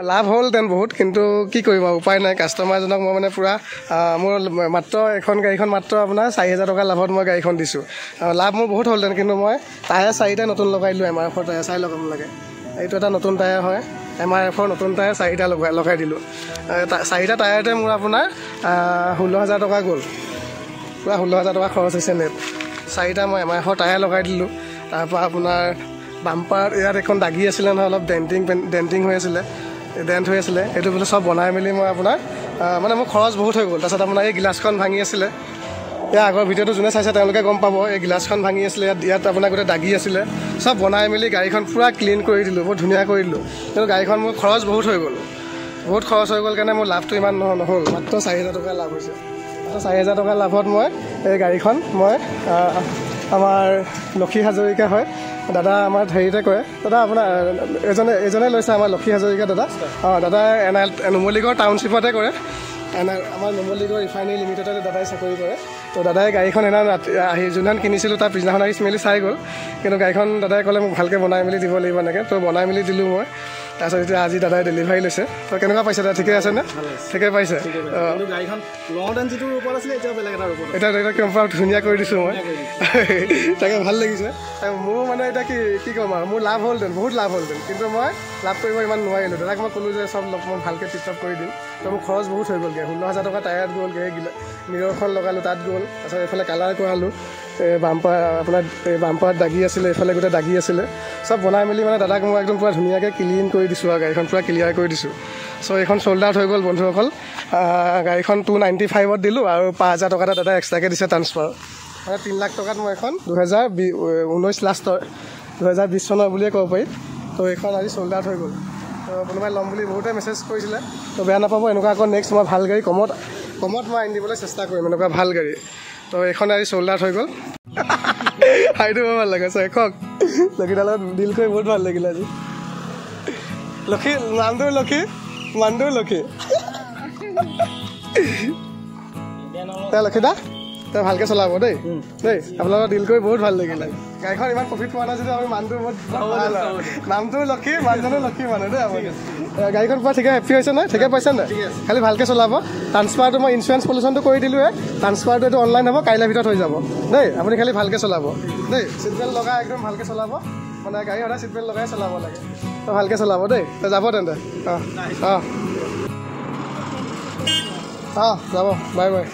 লাভ হ'ল দেন বহুত, কিন্তু কি কৰিম আৰু উপায় নাই। কাষ্টমাৰজনক মই মানে পূৰা মোৰ মাত্ৰ এখন গাড়ীখন মাত্ৰ আপোনাৰ 4,000 টকা লাভত মই গাড়ীখন দিছোঁ। লাভ মোৰ বহুত হ'লহেঁতেন, কিন্তু মই টায়াৰ 4টা নতুন লগাই দিলোঁ। MRF টায়াৰ 4 লগাব লাগে। এইটো এটা নতুন টায়াৰ হয়, MRF নতুন টায়াৰ 4টা লগাই দিলোঁ। 4টা টায়াৰতে মোৰ আপোনাৰ 16,000 টকা গ'ল। পূৰা 16,000 টকা খৰচ হৈছে নেট। 4টা মই MRF টায়াৰ লগাই দিলোঁ। তাৰপৰা আপোনাৰ বাম্পাৰ ইয়াত এখন দাগি আছিলে নহয়, অলপ ডেণ্টিং হৈ আছিলে, ডেণ্ট হৈ আছিলে। সেইটো বোলে চব বনাই মেলি মই আপোনাৰ মানে মোৰ খৰচ বহুত হৈ গ'ল। তাৰপিছত আপোনাৰ এই গিলাচখন ভাঙি আছিলে, ইয়াৰ আগৰ ভিডিঅ'টো যোনে চাইছে তেওঁলোকে গম পাব। এই গিলাচখন ভাঙি আছিলে, ইয়াত আপোনাৰ গোটেই দাগি আছিলে। চব বনাই মেলি গাড়ীখন পূৰা ক্লিন কৰি দিলোঁ, বহুত ধুনীয়া কৰি দিলোঁ। কিন্তু গাড়ীখন মোৰ খৰচ বহুত হৈ গ'ল। বহুত খৰচ হৈ গ'ল কাৰণে মোৰ লাভটো ইমান নহ'ল। মাত্ৰ 4,000 টকা লাভ হৈছে। মাত্ৰ 4,000 টকা লাভত মই এই গাড়ীখন মই আমাৰ লক্ষী হাজৰিকা হয় দাদা, আমাৰ হেৰিতে কৰে দাদা, আপোনাৰ এজনে লৈছে আমাৰ লক্ষী হাজৰিকা দাদা। দাদা নুমলীগড় টাউনশ্বিপতে কৰে। আমাৰ নুমলীগড় ৰিফাইনেৰী লিমিটেডতে দাদাই চাকৰি কৰে। তো দাদাই গাড়ীখন আহি যোনখন কিনিছিলোঁ তাৰ পিছদিনাখন আহি মেলি চাই গ'ল। কিন্তু গাড়ীখন দাদাই ক'লে মোক ভালকৈ বনাই মেলি দিব লাগিব এনেকৈ। তো বনাই মেলি দিলোঁ মই। তাৰপিছত এতিয়া আজি দাদাই ডেলিভাৰী লৈছে। তো কেনেকুৱা পাইছে দাদা, ঠিকে আছেনে? ঠিকে পাইছে। এতিয়া কিমান ধুনীয়া কৰি দিছোঁ মই, তাকে ভাল লাগিছে। মোৰ মানে এতিয়া কি ক'ম আৰু, মোৰ লাভ হ'লহেঁতেন, বহুত লাভ হ'লহেঁতেন, কিন্তু মই লাভ কৰিব ইমান নোৱাৰিলোঁ। দাদাক মই ক'লোঁ যে চব মই ভালকৈ টিপটপ কৰি দিম। তো মোৰ খৰচ বহুত হৈ গ'লগৈ। 16,000 টকা টায়াৰত গ'ল, মিৰৰখন লগালোঁ তাত গ'ল। তাৰপিছত এইফালে কালাৰ কৰালোঁ, বাম্পাৰ আপোনাৰ বাম্পাৰত দাগি আছিলে, এইফালে গোটেই দাগি আছিলে। চব বনাই মেলি মানে দাদাক মই একদম পূৰা ধুনীয়াকৈ ক্লিন কৰি দিছোঁ আৰু গাড়ীখন পূৰা ক্লিয়াৰ কৰি দিছোঁ। চ' এইখন চ'ল্ড আউট হৈ গ'ল বন্ধুসকল। গাড়ীখন 295ত দিলোঁ আৰু 5,000 টকা এটা দাদাই এক্সট্ৰাকৈ দিছে ট্ৰান্সফাৰ। মানে 3 লাখ টকাত মই এখন 2019 লাষ্টৰ 2020 চনৰ বুলিয়ে ক'ব পাৰি। তো এইখন আজি চ'ল্ড আউট হৈ গ'ল। তো কোনোবাই ল'ম বুলি বহুতে মেছেজ কৰিছিলে। তো বেয়া নাপাব, এনেকুৱা আকৌ নেক্সট মই ভাল গাড়ী কমত মই আনি দিবলৈ চেষ্টা কৰিম, এনেকুৱা ভাল গাড়ী। তো এইখন আজি চ'ল্ড আউট হৈ গ'ল। হাইটো বৰ ভাল লাগে চাই, কওক লক্ষীদাৰ লগত ডিল কৰি বহুত ভাল লাগিলে আজি। লক্ষী নামটোৰ লক্ষী, মানুহটোৰ লক্ষী। লক্ষীদা তই ভালকৈ চলাব দেই। আপোনালোকৰ ডিল কৰি বহুত ভাল লাগিলে। গাড়ীখন ইমান প্ৰফিট পোৱা নাই যদি আমি মানুহটো বহুত ভাল, নামটোও লক্ষী, মানুহজনো লক্ষী মানুহ দেই। আপুনি গাড়ীখন পোৱা ঠিকে হেপি হৈছে নাই? ঠিকে পাইছে নাই? খালি ভালকৈ চলাব। ট্ৰান্সফাৰটো মই ইঞ্চুৰেঞ্চ পলিউশ্যনটো কৰি দিলোঁৱে। ট্ৰান্সফাৰটো এইটো অনলাইন হ'ব, কাইলৈ ভিতৰত হৈ যাব দেই। আপুনি খালি ভালকৈ চলাব দেই। ছিট বেল্ট লগাই একদম ভালকৈ চলাব। মানে গাড়ী সদায় ছিট বেল্ট লগাই চলাব লাগে। তই ভালকৈ চলাব দেই। তই যাব তেন্তে। যাব, বাই বাই।